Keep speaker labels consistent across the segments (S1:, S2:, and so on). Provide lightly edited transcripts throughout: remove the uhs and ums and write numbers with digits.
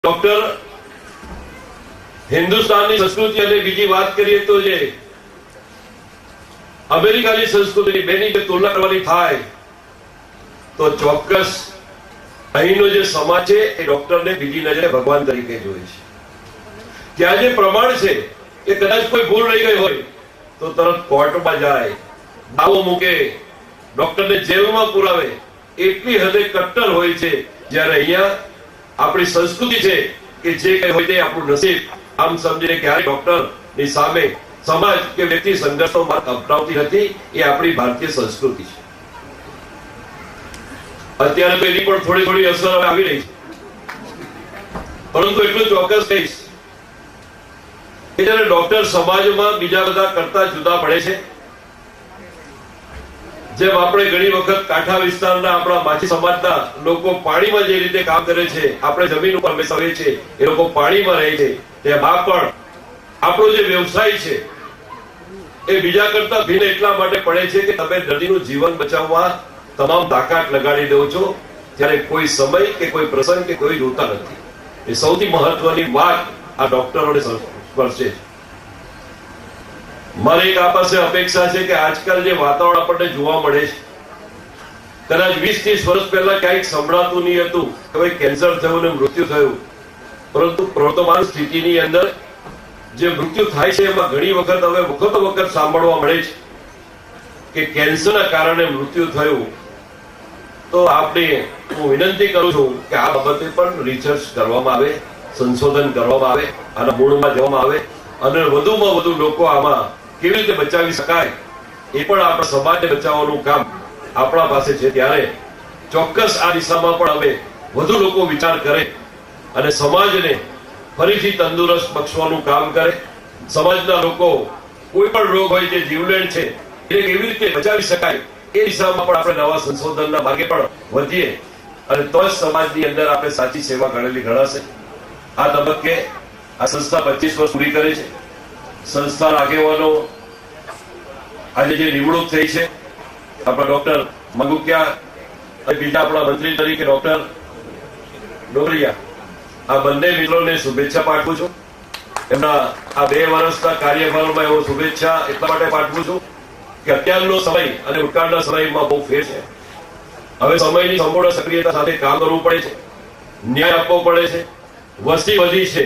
S1: Doctor હિન્દુસ્તાનની સંસ્કૃતિ અને બીજી વાત કરીએ તો જે અમેરિકાની સંસ્કૃતિની બેની જે તુલના કરવાની થાય તો ચોક્કસ અહીંનો જે સમાજ છે એ ડોક્ટરને બીજી નજરે ભગવાન તરીકે જોઈ છે. ત્યાં જે પ્રમાણ છે એ કદાચ કોઈ ભૂલ રહી ગઈ હોય તો તરત કોર્ટમાં જાય, દાવો મૂકે, ડોક્ટરને જેલમાં પુરાવે, એટલી હદે કટ્ટર હોય છે. જ્યારે અહીંયા આપણી સંસ્કૃતિ છે કે જે કઈ હોય તે આપણું નસીબ આમ સમજીને ક્યારે ડોક્ટરની સામે સમાજ કે વ્યક્તિ સંઘર્ષનો માર્ગ અપનાવતી નથી. એ આપણી ભારતીય સંસ્કૃતિ છે. અત્યારે તો એની પણ થોડી થોડી અસર હવે આવી રહી છે, પરંતુ એટલું ચોક્કસ કહીશ કે જયારે ડોક્ટર સમાજમાં બીજા બધા કરતા જુદા પડે છે. જેમ આપણે ઘણી વખત કાંઠા વિસ્તારના આપણા માછી સમાજના લોકો પાણીમાં જે રીતે કામ કરે છે, આપણે જમીન ઉપર હંમેશા રહીએ છીએ, એ લોકો પાણીમાં રહે છે, તેમાં પણ આપણો જે વ્યવસાય છે એ બીજા કરતા ભિન્ન એટલા માટે પડે છે કે તમે દર્દીનું જીવન બચાવવા તમામ તાકાત લગાડી દો છો, ત્યારે કોઈ સમય કે કોઈ પ્રસંગ કે કોઈ જોતા નથી. એ સૌથી મહત્વની વાત આ ડોક્ટરોને સ્પર્શે છે. મારી એક આ પાસે અપેક્ષા છે કે આજકાલ જે વાતાવરણ આપણને જોવા મળે છે, કદાચ 20-30 વર્ષ પહેલા ક્યાંક સંભળાતું નહીં હતું કે ભાઈ કેન્સર થયું ને મૃત્યુ થયું, પરંતુ વર્તમાન સ્થિતિની અંદર જે મૃત્યુ થાય છે એમાં ઘણી વખત હવે વખત સાંભળવા મળે છે કે કેન્સરના કારણે મૃત્યુ થયું. તો આપણે હું વિનંતી કરું છું કે આ બાબતે પણ રિસર્ચ કરવામાં આવે, સંશોધન કરવામાં આવે, આના મૂળમાં જવામાં આવે અને વધુમાં વધુ લોકો આમાં કેવી રીતે બચાવી શકાય એ પણ આપણા સમાજને બચાવવાનું કામ આપણા પાસે છે. ત્યારે ચોક્કસ આ દિશામાં પણ હવે વધુ લોકો વિચાર કરે અને સમાજને ફરીથી તંદુરસ્ત બક્ષવાનું કામ કરે. સમાજના લોકો કોઈ પણ રોગ હોય જે જીવલેણ છે એને કેવી રીતે બચાવી શકાય એ દિશામાં પણ આપણે નવા સંશોધનના માર્ગે પણ વધીએ અને તો જ સમાજની અંદર આપણે સાચી સેવા ગણેલી ગણાશે. આ તબક્કે આ સંસ્થા 25 વર્ષ પૂરી કરે છે. સંસ્થાના આગેવાનો આજે જે નિમણૂક થઈ છે આપણા ડોક્ટર મંગુકિયા અને બીજા આપણા મંત્રી તરીકે ડોક્ટર ડોગરિયા, આ બંને મિત્રોને શુભેચ્છા પાઠવું છું. એમના આ 2 વર્ષના કાર્યભારમાં એવો શુભેચ્છા એટલા માટે પાઠવું છું કે અત્યારનો સમય અને ભૂતકાળના સમયમાં બહુ ફેર છે. હવે સમયની સંપૂર્ણ સક્રિયતા સાથે કામ કરવું પડે છે, ન્યાય આપવો પડે છે. વસ્તી વધી છે,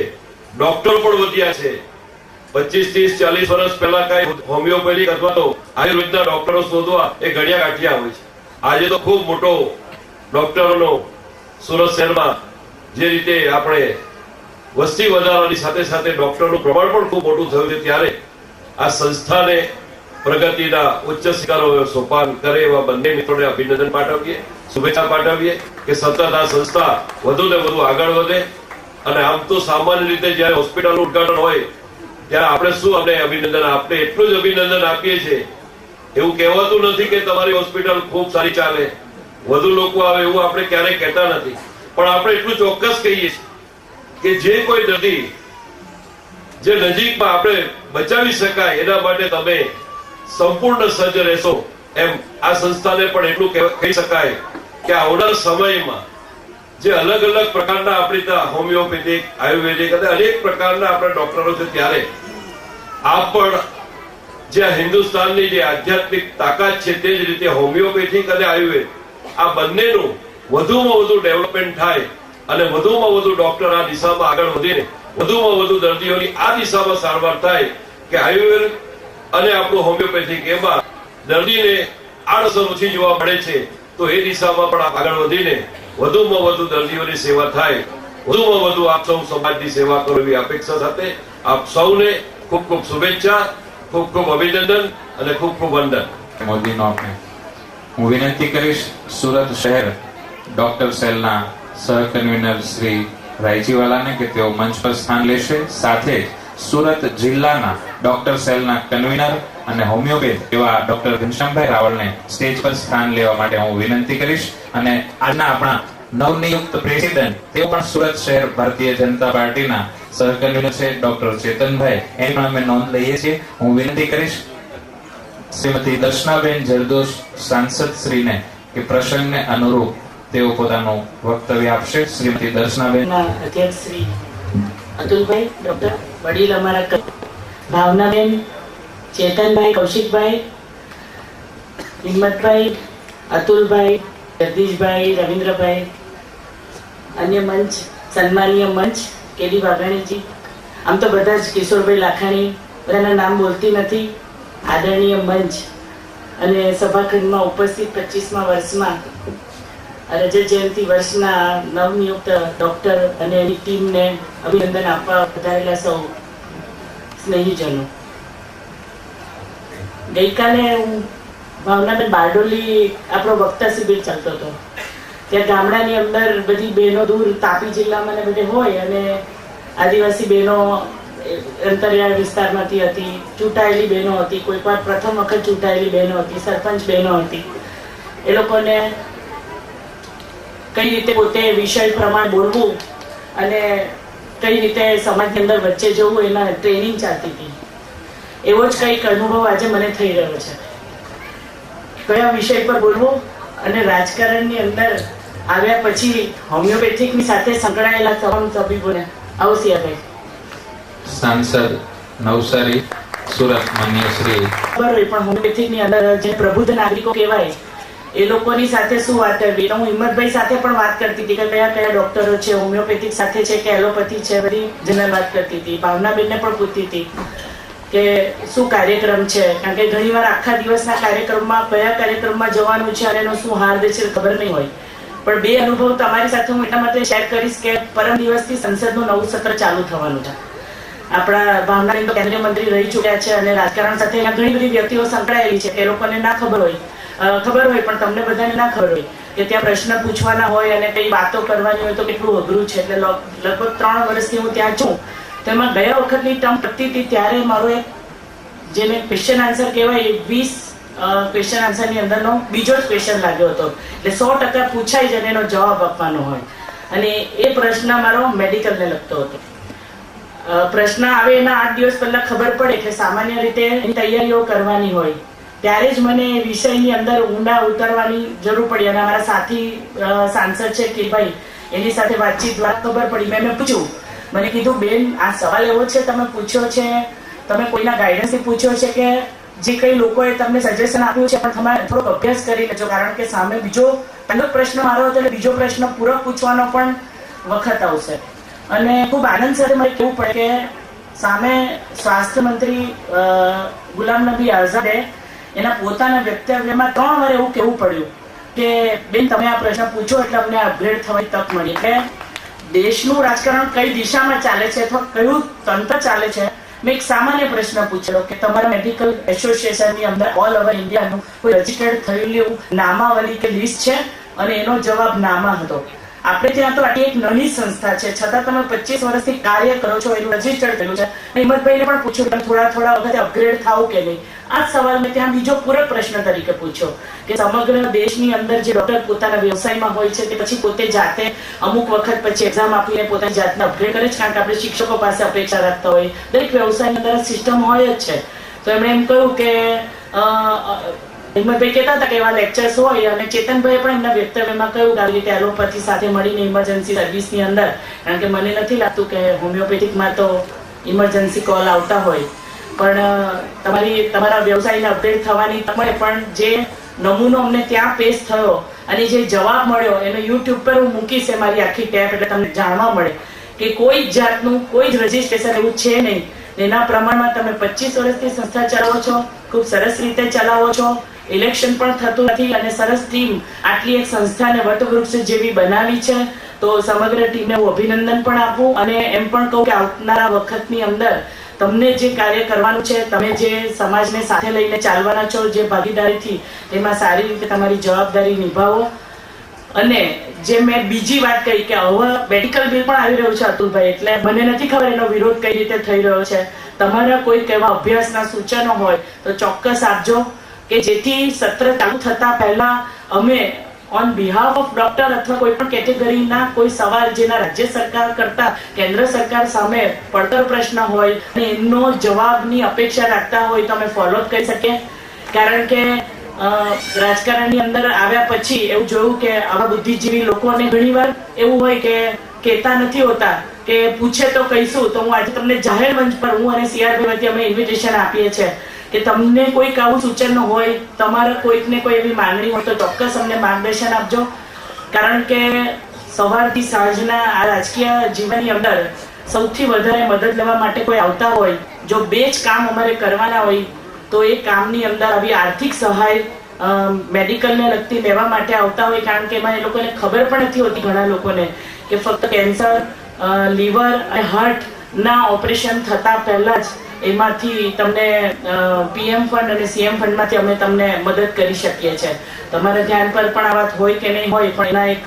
S1: ડોક્ટર પણ વધ્યા છે. 25, 30, 40 વર્ષ પહેલા કઈ હોમિયોપેથિક અથવા તો આયુર્વેદના ડોક્ટરો શોધવા એ ઘડિયા ગાંઠિયા હોય છે. આજે તો ખૂબ મોટો ડોક્ટરોનો સુરત શહેરમાં જે રીતે આપણે વસ્તી વધારાની સાથે સાથે ડોક્ટરનું પ્રમાણ પણ ખૂબ મોટું થયું છે, ત્યારે આ સંસ્થાને પ્રગતિના ઉચ્ચ શિખરો સોપાન કરે એવા બંને મિત્રોને અભિનંદન પાઠવીએ, શુભેચ્છા પાઠવીએ કે સતત આ સંસ્થા વધુ ને વધુ આગળ વધે. અને આમ તો સામાન્ય રીતે જયારે હોસ્પિટલનું ઉદ્ઘાટન હોય ત્યારે આપણે શું આપણે અભિનંદન, આપણે એટલું જ અભિનંદન આપીએ છીએ. એવું કહેવાતું નથી કે તમારી હોસ્પિટલ ખૂબ સારી ચાલે, વધુ લોકો આવે, એવું આપણે ક્યારેય કહેતા નથી. પણ આપણે એટલું ચોક્કસ કહીએ છીએ કે જે કોઈ દર્દી જે નજીકમાં આપણે બચાવી શકાય એના માટે તમે સંપૂર્ણ સજ્જ રહેશો. એમ આ સંસ્થાને પણ એટલું કહી શકાય કે આવનાર સમયમાં જે અલગ અલગ પ્રકારના આપણી ત્યાં હોમિયોપેથિક, આયુર્વેદિક અને અનેક પ્રકારના આપણા ડોક્ટરો છે, ત્યારે આ પણ જે હિન્દુસ્તાનની જે આધ્યાત્મિક તાકાત છે તે જ રીતે હોમિયોપેથિક અને આયુર્વેદ આ બંનેનું વધુમાં વધુ ડેવલપમેન્ટ થાય અને વધુમાં વધુ ડોક્ટર આ દિશામાં આગળ વધીને વધુમાં વધુ દર્દીઓની આ દિશામાં સારવાર થાય કે આયુર્વેદ અને આપણું હોમિયોપેથિક એમાં દર્દીને આડઅસર ઓછી જોવા મળે છે. તો એ દિશામાં પણ આગળ વધીને વધુમાં વધુ દર્દીઓની સેવા થાય, વધુમાં વધુ આપ સૌ સમાજની સેવા કરો એવી અપેક્ષા સાથે આપ સૌને ખૂબ ખૂબ શુભેચ્છા, ખૂબ ખૂબ અભિનંદન અને ખૂબ ખૂબ વંદન.
S2: મોદીનો આપણે હું વિનંતી કરીશ સુરત શહેર ડોક્ટર સેલના સહકન્વીનર શ્રી રાયજીવાલાને કે તેઓ મંચ પર સ્થાન લેશે. સાથે જ સુરત જિલ્લાના ડોક્ટર સેલના કન્વીનર અને હોમિયોપેથ એવા ડોક્ટર ઘનશ્યામભાઈ રાવલને સ્ટેજ પર સ્થાન લેવા માટે હું વિનંતી કરીશ. અને આજના આપણા નવનિયુક્ત પ્રેસિડેન્ટ તેઓ પણ સુરત શહેર ભારતીય જનતા પાર્ટીના સહકન્વીનર છે ડોક્ટર ચેતનભાઈ, એની પણ અમે નોંધ લઈએ છીએ. હું વિનંતી કરીશ શ્રીમતી દર્શનાબેન જરદોશ સાંસદ શ્રીને કે પ્રસંગને અનુરૂપ તેઓ પોતાનું વક્તવ્ય આપશે. શ્રીમતી દર્શનાબેન.
S3: અધ્યક્ષ શ્રી અતુલભાઈ, ડોક્ટર વડીલ અમારા ભાવનાબેન, ચેતનભાઈ, કૌશિકભાઈ, હિંમતભાઈ, અતુલભાઈ, જગદીશભાઈ, રવિન્દ્રભાઈ, અન્ય મંચ, સન્માનીય મંચ, કેડી વાઘાણીજી, આમ તો બધા જ, કિશોરભાઈ લાખાણી, બધાના નામ બોલતી નથી, આદરણીય મંચ અને સભાખંડમાં ઉપસ્થિત 25મા વર્ષમાં રજત જયંતિ વર્ષના નવનિયુક્ત ડોક્ટર અને એની ટીમને અભિનંદન આપવા પધારેલા સૌ સ્નેહીજનો. ગઈકાલે હું ભાવનાબેન બારડોલી આપણો વક્તા શિબિર ચાલતો હતો. ત્યાં ગામડાની અંદર બધી બહેનો દૂર તાપી જિલ્લામાં ને બધે હોય અને આદિવાસી બહેનો અંતરિયાળ વિસ્તારમાંથી હતી, ચૂંટાયેલી બહેનો હતી, કોઈક વાર પ્રથમ વખત ચૂંટાયેલી બહેનો હતી, સરપંચ બહેનો હતી. એ લોકોને કઈ રીતે પોતે વિષય પ્રમાણે બોલવું અને કઈ રીતે સમાજની અંદર વચ્ચે જવું એના ટ્રેનિંગ ચાલતી હતી. એવો જ કંઈક અનુભવ આજે મને થઈ રહ્યો છે. કયા વિષય પર બોલવું અને રાજકારણની અંદર આવ્યા પછી હોમિયોપેથિકની સાથે સંકળાયેલા તમામ તબીબોને આવો સિયાભાઈ.
S2: સાંસદ નવસારી સુરત માન્ય શ્રી.
S3: ખબર હોય પણ હોમિયોપેથિકની અંદર જે પ્રબુદ્ધ નાગરિકો કહેવાય એ લોકોની સાથે શું વાત કરવી. હું હિંમતભાઈ સાથે પણ વાત કરતી હતી કે કયા કયા ડોક્ટરો છે, હોમિયોપેથિક સાથે છે કે એલોપેથી છે, બધી જનરલ વાત કરતી હતી. ભાવનાબેનને પણ પૂછતી હતી કે શું કાર્યક્રમ છે, કારણ કે ઘણી વાર આખા દિવસના કાર્યક્રમમાં કયા કાર્યક્રમમાં જવાનું છે અને એનો શું હાર્દ છે ખબર નહીં હોય. પણ બે અનુભવ તમારી સાથે હું એટલા માટે શેર કરીશ કે પરમ દિવસથી સંસદનું નવું સત્ર ચાલુ થવાનું છે. આપણા ભાવનાબેન તો કેન્દ્રીય મંત્રી રહી ચૂક્યા છે અને રાજકારણ સાથે ઘણી બધી વ્યક્તિઓ સંકળાયેલી છે કે લોકોને ના ખબર હોય, ખબર હોય પણ તમને બધાને ના ખબર હોય કે ત્યાં પ્રશ્ન પૂછવાના હોય અને કઈ વાતો કરવાની હોય તો કેટલું અઘરું છે. એટલે લગભગ 3 વર્ષથી હું ત્યાં છું. તેમાં ગયા વખતની ટર્મ પડતી હતી ત્યારે મારો એક જેને ક્વેશ્ચન આન્સર કહેવાય 20 ક્વેશ્ચન આન્સરની અંદરનો બીજો જ ક્વેશ્ચન લાગ્યો હતો. એટલે 100% પૂછાય જ અને એનો જવાબ આપવાનો હોય અને એ પ્રશ્ન મારો મેડિકલને લગતો હતો. પ્રશ્ન આવે એના 8 દિવસ પહેલા ખબર પડે કે સામાન્ય રીતે એની તૈયારીઓ કરવાની હોય ત્યારે જ મને વિષયની અંદર ઊંડા ઉતરવાની જરૂર પડી. અને અમારા સાથી સાંસદ છે કિરભાઈ, એની સાથે વાતચીત દ્વારા ખબર પડી. મેં પૂછ્યું, મને કીધું બેન આ સવાલ એવો છે તમે પૂછ્યો છે, તમે કોઈના ગાઈડન્સથી પૂછ્યો છે કે જે કઈ લોકોએ તમને સજેશન આપ્યું છે, પણ તમારે થોડોક અભ્યાસ કરી લેજો કારણ કે સામે બીજો પહેલો પ્રશ્ન મારો હતો એટલે બીજો પ્રશ્ન પૂરક પૂછવાનો પણ વખત આવશે. અને ખૂબ આનંદ સાથે મારે કહેવું પડે કે સામે સ્વાસ્થ્ય મંત્રી ગુલામ નબી આઝાદે એના પોતાના વક્તવ્યમાં 3 વાર એવું કહેવું પડ્યું કે બેન તમે આ પ્રશ્ન પૂછો એટલે અમને અપગ્રેડ થવાની તક મળી. એટલે દેશનું રાજકારણ કઈ દિશામાં ચાલે છે અથવા કયું તંત્ર ચાલે છે. મેં એક સામાન્ય પ્રશ્ન પૂછેલો કે તમારા મેડિકલ એસોસિએશનની અંદર ઓલ ઓવર ઇન્ડિયાનું કોઈ રજીસ્ટર્ડ થયેલું નામાવલી કે લિસ્ટ છે અને એનો જવાબ નામાં હતો. આપણે ત્યાં તો આટલી એક નાની સંસ્થા છે છતાં તમે 25 વર્ષથી કાર્ય કરો છો, એનું રજીસ્ટર્ડ થયેલું છે. હિંમતભાઈને પણ પૂછ્યું કે થોડા વખતે અપગ્રેડ થાવ કે નહીં. આ સવાલ મેં ત્યાં બીજો પૂરક પ્રશ્ન તરીકે પૂછ્યો કે સમગ્ર દેશની અંદર જે ડોક્ટર પોતાના વ્યવસાયમાં હોય છે તે પછી પોતે જાતે અમુક વખત પછી એક્ઝામ આપીને પોતાની જાતને અપગ્રેડ કરે છે કારણ કે આપણે શિક્ષકો પાસે અપેક્ષા રાખતા હોય. દરેક વ્યવસાયની અંદર સિસ્ટમ હોય જ છે. તો એમણે એમ કહ્યું કે હિંમતભાઈ કહેતા હતા કે એવા લેક્ચર્સ હોય અને ચેતનભાઈએ પણ એમના વક્તવ્યમાં કહ્યું કે આવી રીતે એલોપેથી સાથે મળીને ઇમરજન્સી સર્વિસની અંદર, કારણ કે મને નથી લાગતું કે હોમિયોપેથિકમાં તો ઇમરજન્સી કોલ આવતા હોય પણ તમારા વ્યવસાયને અપડેટ થવાની તક મળે. પણ જે નમૂનો અમને ત્યાં પેશ થયો અને જે જવાબ મળ્યો એને યુટ્યુબ પર હું મૂકીશ મારી આખી ટેપ એટલે તમને જાણવા મળે કે કોઈ જ જાતનું કોઈ જ રજીસ્ટ્રેશન એવું છે નહીં. એના પ્રમાણમાં તમે 25 વર્ષથી સંસ્થા ચલાવો છો, ખૂબ સરસ રીતે ચલાવો છો, ઇલેક્શન પણ થતું નથી અને સરસ ટીમ આટલી એક સંસ્થાને વટવૃક્ષ જેવી બનાવી છે. તો સમગ્ર ટીમને હું અભિનંદન પણ આપું અને એમ પણ કહું કે આવનારા વખતની અંદર તમને જે કાર્ય કરવાનું છે, તમે જે સમાજને સાથે લઈને ચાલવાના છો, જે ભાગીદારીથી તેમાં સારી રીતે તમારી જવાબદારી નિભાવો. અને જે મેં બીજી વાત કહી કે હવે મેડિકલ બિલ પણ આવી રહ્યું છે અતુલભાઈ, એટલે મને નથી ખબર એનો વિરોધ કઈ રીતે થઈ રહ્યો છે. તમારા કોઈ એવા અભ્યાસના સૂચનો હોય તો ચોક્કસ આપજો કે જેથી સત્ર ચાલુ થતા પહેલા અમે ઓન બિહાફ ઓફ ડોક્ટર અથવા કોઈ પણ કેટેગરીના કોઈ સવાલ જેના રાજ્ય સરકાર કરતા કેન્દ્ર સરકાર સામે પડતર પ્રશ્ન હોય અને એમનો જવાબની અપેક્ષા રાખતા હોય તો અમે ફોલો કરી શકીએ. કારણ કે રાજકારણની અંદર આવ્યા પછી એવું જોયું કે આવા બુદ્ધિજીવી લોકોને ઘણીવાર એવું હોય કે કહેતા નથી હોતા કે પૂછે તો કહીશું. તો હું આજે તમને જાહેર મંચ પર હું અને CRભાઈ વતી અમે ઇન્વિટેશન આપીએ છીએ કે તમને કોઈક આવું સૂચન હોય, તમારા કોઈકને કોઈ એવી માંગણી હોય તો ચોક્કસ અમને માર્ગદર્શન આપજો. કારણ કે સવારથી સાંજના આ રાજકીય જીવનની અંદર સૌથી વધારે મદદ લેવા માટે કોઈ આવતા હોય, જો 2 જ કામ અમારે કરવાના હોય તો એ કામની અંદર આવી આર્થિક સહાય મેડિકલને લગતી લેવા માટે આવતા હોય. કારણ કે એમાં એ લોકોને ખબર પણ નથી હોતી ઘણા લોકોને કે ફક્ત કેન્સર, લીવર અને હાર્ટ ના ઓપરેશન થતા પહેલા જ એમાંથી તમને PM ફંડ અને CM ફંડમાંથી અમે તમને મદદ કરી શકીએ છીએ. તમારા ધ્યાન પર પણ આ વાત હોય કે નહીં હોય, પણ એના એક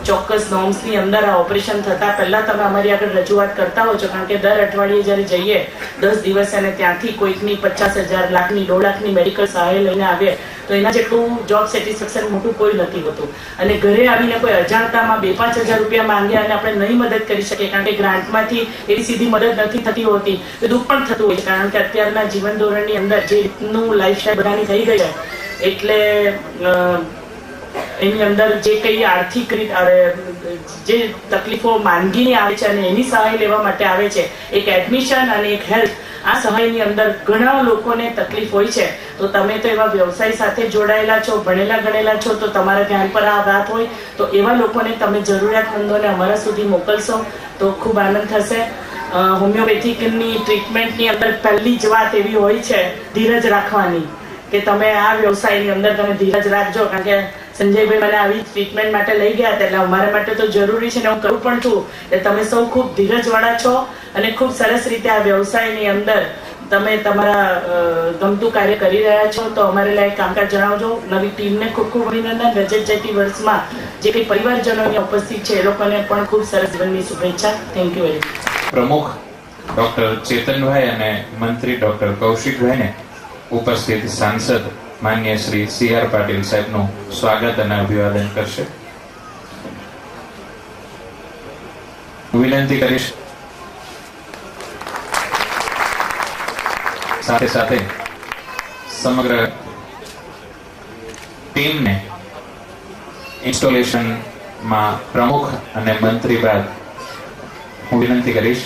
S3: ચોક્કસ નોર્મ્સની અંદર આ ઓપરેશન થતા પહેલા તમે અમારી આગળ રજૂઆત કરતા હો છો. કારણ કે દર અઠવાડિયે જ્યારે જઈએ 10 દિવસે અને ત્યાંથી કોઈકની 50,000, લાખની, 1.5 લાખની મેડિકલ સહાય લઈને આવે તો એના જેટલું જોબ સેટિસ્ફેક્શન મોટું કોઈ નથી હોતું. અને ઘરે આવીને કોઈ અજાણતામાં 2-5 હજાર રૂપિયા માંગ્યા અને આપણે નહીં મદદ કરી શકીએ કારણ કે ગ્રાન્ટમાંથી એવી સીધી મદદ નથી થતી હોતી તો દુઃખ પણ થતું હોય. કારણ કે અત્યારના જીવન ધોરણની અંદર જે રીતનું લાઈફસ્ટાઈલ બધાની થઈ ગઈ છે એટલે એની અંદર જે કઈ આર્થિક જે તકલીફો માંગીને આવે છે અને એની સહાય લેવા માટે આવે છે, એક એડમિશન અને એક હેલ્થ, આ સહાયની અંદર ઘણા લોકોને તકલીફ હોય છે. તો તમે તો એવા વ્યવસાય સાથે જોડાયેલા છો, ભણેલા ગણેલા છો, તો તમારા ધ્યાન પર આ વાત હોય તો એવા લોકોને તમે જરૂરિયાતમંદોને અમારા સુધી મોકલશો તો ખૂબ આનંદ થશે. હોમિયોપેથિકની ટ્રીટમેન્ટની અંદર પહેલી જ વાત એવી હોય છે ધીરજ રાખવાની, કે તમે આ વ્યવસાયની અંદર તમે ધીરજ રાખજો. કારણ કે સંજયભાઈ મને આવી ટ્રીટમેન્ટ માટે લઈ ગયા હતા એટલે અમારા માટે તો જરૂરી છે ને હું કરું પણ છું કે તમે સૌ ખૂબ ધીરજવાળા છો અને ખૂબ સરસ રીતે આ વ્યવસાયની અંદર તમે તમારા ગમતું કાર્ય કરી રહ્યા છો. તો અમારે લાયક કામકાજ જણાવજો. નવી ટીમને ખૂબ ખૂબ અભિનંદન. રજત જયંતિ વર્ષમાં જે કંઈ પરિવારજનો અહીંયા ઉપસ્થિત છે એ લોકોને પણ ખૂબ સરસ જીવનની શુભેચ્છા. Thank you very much.
S2: પ્રમુખ ડોક્ટર ચેતનભાઈ અને મંત્રી ડોક્ટર કૌશિકભાઈને ઉપસ્થિત સાંસદ માન્ય શ્રી CR પાટીલ સાહેબનું સ્વાગત અને અભિવાદન કરશે. વિનંતી કરીશ સાથે સાથે સમગ્ર ટીમને ઇન્સ્ટોલેશનમાં પ્રમુખ અને મંત્રી બાદ હું વિનંતી કરીશ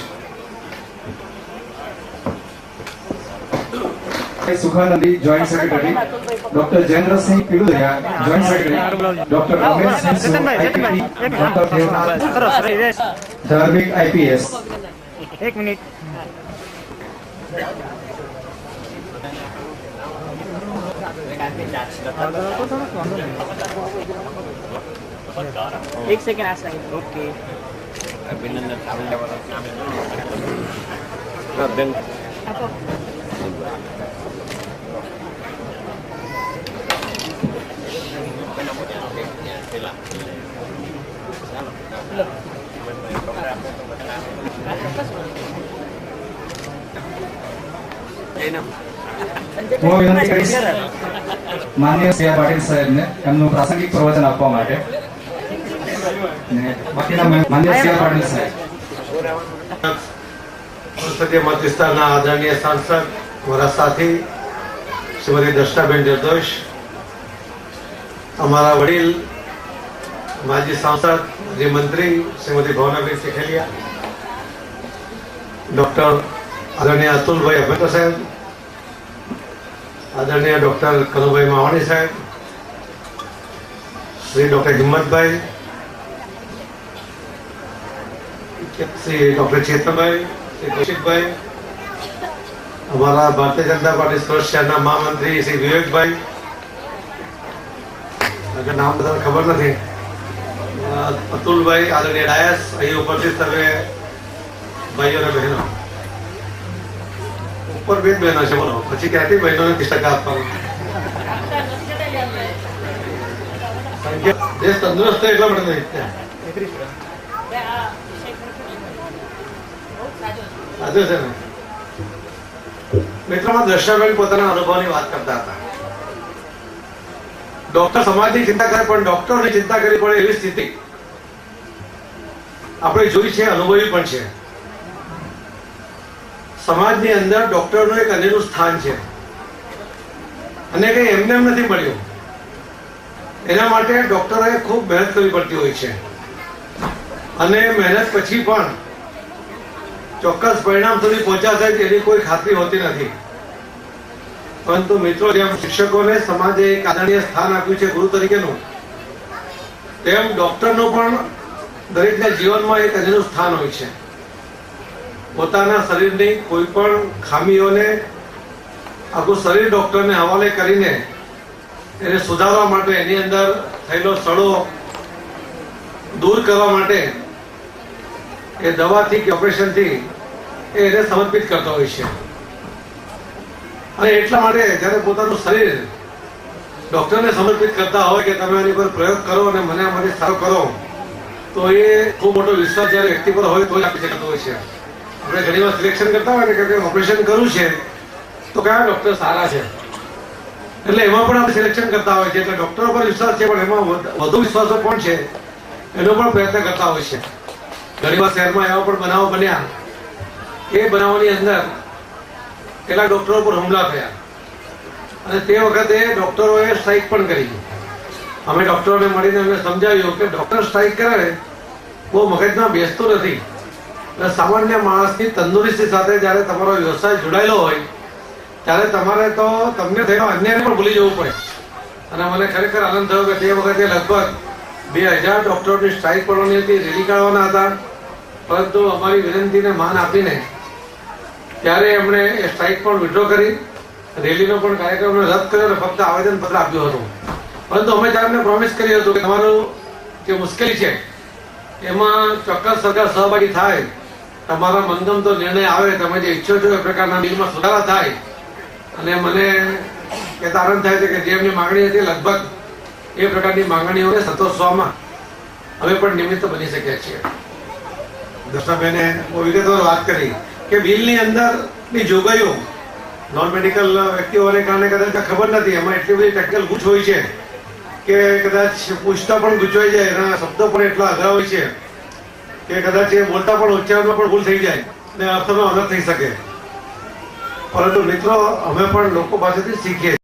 S4: Sukhanandi joint secretary, doctor Jayendra Singh Piluria joint secretary, doctor Ramesh Singh IPP, doctor Devnath Dharmik IPS.
S5: एक मिनट एक सेकंड आ सकते. ओके अभिनंदन.
S4: હું વિનંતી કરીશ માનનીય CR પાટીલ સાહેબને એમનું પ્રાસંગિક પ્રવચન આપવા માટે. બાકીના માનનીય CR પાટીલ સાહેબ.
S6: સંસદીય મત વિસ્તારના આદરણીય સાંસદ, મારા સાથી શ્રીમતી દર્શનાબેન નિર્દોષ, અમારા વડીલ માજી સાંસદ, માજી મંત્રી શ્રીમતી ભાવનાબેન શેખલિયા, ડોક્ટર આદરણીય અતુલભાઈ અભેતો સાહેબ, આદરણીય ડોક્ટર કનુભાઈ માવાણી સાહેબ, શ્રી ડોક્ટર હિંમતભાઈ, શ્રી ડોક્ટર ચેતનભાઈ, શ્રી કૌશિકભાઈ, અમારા ભારતીય જનતા પાર્ટી સુરત શહેરના મહામંત્રી શ્રી વિવેકભાઈ, નામ બધાને ખબર નથી, અતુલભાઈ, આદરણીય ડાયસ, અહીં ઉપસ્થિત સર્વે ભાઈઓ અને બહેનો. ઉપર બેન બહેનો છે, બોલો પછી ક્યાંથી બહેનોને 30% આપવાનું? દેશ તંદુરસ્ત થાય એટલા માટે નહીં. સાચું છે ને? મિત્રોમાં દર્શનાબેન પોતાના અનુભવની વાત કરતા હતા. ડોક્ટર સમાજની ચિંતા કરે પણ ડોક્ટરની ચિંતા કરવી પડે એવી સ્થિતિ આપણે જોઈ છે, અનુભવી પણ છે. સમાજની અંદર ડોક્ટરનું એક અનેરું સ્થાન છે અને કઈ એમને એમ નથી મળ્યું. એના માટે ડોક્ટરોએ ખૂબ મહેનત કરવી પડતી હોય છે અને મહેનત પછી પણ ચોક્કસ પરિણામ સુધી પહોંચ્યા થાય તેની કોઈ ખાતરી હોતી નથી. પરંતુ મિત્રો, જેમ શિક્ષકોને સમાજે એક આદરણીય સ્થાન આપ્યું છે ગુરુ તરીકેનું, તેમ ડોક્ટરનું પણ દરેકના જીવનમાં એક અજનું સ્થાન હોય છે. પોતાના શરીરની કોઈ પણ ખામીઓને આખું શરીર ડોક્ટરને હવાલે કરીને એને સુધારવા માટે, એની અંદર થયેલો સડો દૂર કરવા માટે એ દવાથી કે ઓપરેશનથી એને સમર્પિત કરતો હોય છે. અને એટલા માટે જ્યારે પોતાનું શરીર ડોક્ટરને સમર્પિત કરતા હોય કે તમે આની પર પ્રયોગ કરો અને મને આ માટે સારો કરો, તો એ ખૂબ મોટો વિશ્વાસ જ્યારે વ્યક્તિ પર હોય તો જ આપી શકતો હોય છે. આપણે ઘણી વાર સિલેક્શન કરતા હોય ને કે ઓપરેશન કરવું છે તો કયા ડોક્ટર સારા છે, એટલે એમાં પણ આપણે સિલેક્શન કરતા હોય છે. એટલે ડોક્ટરો પર વિશ્વાસ છે, પણ એમાં વધુ વિશ્વાસો પણ છે એનો પણ પ્રયત્ન કરતા હોય છે. ઘણી વાર શહેરમાં એવા પણ બનાવો બન્યા, એ બનાવની અંદર કેટલાક ડોક્ટરો પર હુમલા થયા અને તે વખતે ડોક્ટરોએ સ્ટ્રાઇક પણ કરી. અમે ડોક્ટરોને મળીને અમને સમજાવ્યું કે ડોક્ટર સ્ટ્રાઇક કરે બહુ મગજમાં બેસતું નથી. એટલે સામાન્ય માણસની તંદુરસ્તી સાથે જ્યારે તમારો વ્યવસાય જોડાયેલો હોય ત્યારે તમારે તો તમને થયેલો અન્યાયને પણ ભૂલી જવું પડે. અને મને ખરેખર આનંદ થયો કે તે વખતે લગભગ 2000 ડોક્ટરોની સ્ટ્રાઇક પડવાની હતી, રેલી કાઢવાના હતા, પરંતુ અમારી વિનંતીને માન આપીને ત્યારે એમણે એ સ્ટ્રાઇક પણ વિડ્રો કરી, રેલીનો પણ કાર્યક્રમ રદ કર્યો અને ફક્ત આવેદનપત્ર આપ્યું હતું. પરંતુ અમે ત્યારે એમને પ્રોમિસ કર્યું હતું કે તમારું જે મુશ્કેલી છે એમાં ચોક્કસ સરકાર સહભાગી થાય, તમારા મનગમતો નિર્ણય આવે, તમે જે ઈચ્છો છો એ પ્રકારના બિલમાં સુધારા થાય. અને મને કહેતા આનંદ થાય છે કે જે એમની માંગણી હતી લગભગ એ પ્રકારની માંગણીઓને સંતોષવામાં અમે પણ નિમિત્ત બની શક્યા છીએ. દર્શનાબેને બહુ વિગતવાર વાત કરી કે બિલની અંદરની જોગવાઈઓ નોન મેડિકલ વ્યક્તિઓને કારણે કદાચ ખબર નથી, એમાં એટલી બધી ટેકનિકલ ગૂંચ હોય છે કે કદાચ પૂછતા પણ ગૂંચવાઈ જાય, એના શબ્દો પણ એટલા અઘરા હોય છે કે કદાચ એ બોલતા પણ ઉચ્ચારણમાં પણ ભૂલ થઈ જાય ને અર્થમાં અલગ થઈ શકે. પરંતુ મિત્રો, અમે પણ લોકો પાસેથી શીખીએ.